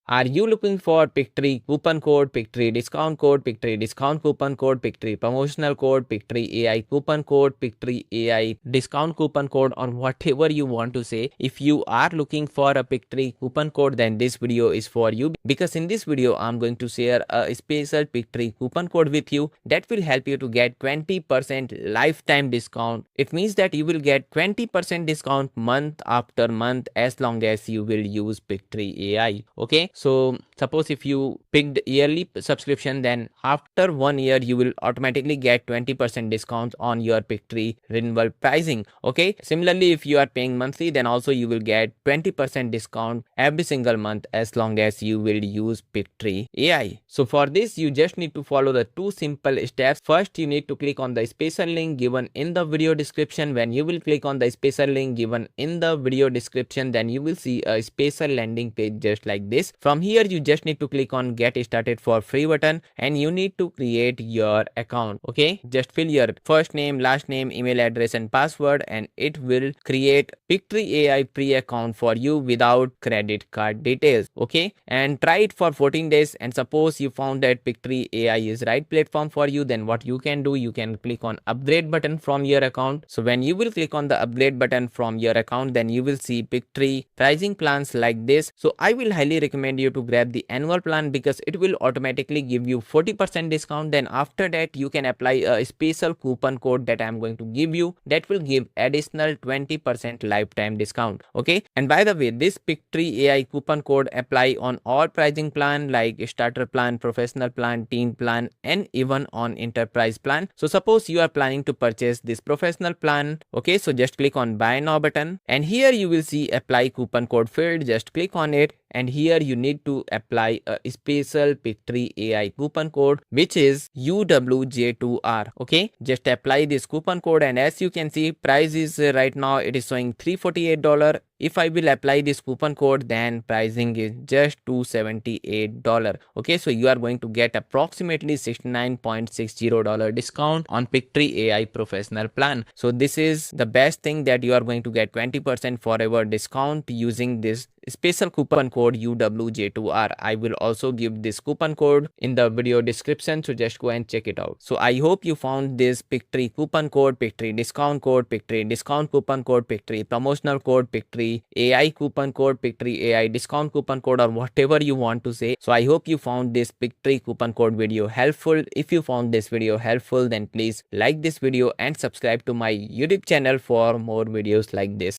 Are you looking for Pictory coupon code, Pictory discount code, Pictory discount coupon code, Pictory promotional code, Pictory AI coupon code, Pictory AI discount coupon code, or whatever you want to say? If you are looking for a Pictory coupon code, then this video is for you, because in this video I'm going to share a special Pictory coupon code with you that will help you to get 20% lifetime discount. It means that you will get 20% discount month after month as long as you will use Pictory AI. Okay, so suppose if you picked yearly subscription, then after 1 year you will automatically get 20% discount on your Pictory renewal pricing. Okay, similarly if you are paying monthly, then also you will get 20% discount every single month as long as you will use Pictory AI. So for this you just need to follow the two simple steps. First, you need to click on the special link given in the video description. When you will click on the special link given in the video description, then you will see a special landing page just like this. From here you just need to click on get started for free button, and you need to create your account. Okay, just fill your first name, last name, email address and password, and it will create Pictory AI pre-account for you without credit card details. Okay, and try it for 14 days, and suppose you found that Pictory AI is right platform for you, then what you can do, you can click on upgrade button from your account. So when you will click on the upgrade button from your account, then you will see Pictory pricing plans like this. So I will highly recommend you to grab the annual plan, because it will automatically give you 40% discount. Then after that you can apply a special coupon code that I am going to give you, that will give additional 20% lifetime discount. Okay, and by the way, this Pictory AI coupon code apply on all pricing plan like starter plan, professional plan, teen plan, and even on enterprise plan. So suppose you are planning to purchase this professional plan. Okay, so just click on buy now button, and here you will see apply coupon code field. Just click on it, and here you need to apply a special Pictory AI coupon code, which is UWJ2R. Okay, just apply this coupon code, and as you can see, price is right now it is showing $348. If I will apply this coupon code, then pricing is just $278. Okay, so you are going to get approximately $69.60 discount on Pictory AI professional plan. So this is the best thing, that you are going to get 20% forever discount using this special coupon code UWJ2R. I will also give this coupon code in the video description, so just go and check it out. So I hope you found this Pictory coupon code, Pictory discount code, Pictory discount coupon code, Pictory promotional code, Pictory AI coupon code, Pictory AI discount coupon code, or whatever you want to say. So I hope you found this Pictory coupon code video helpful. If you found this video helpful, then please like this video and subscribe to my YouTube channel for more videos like this.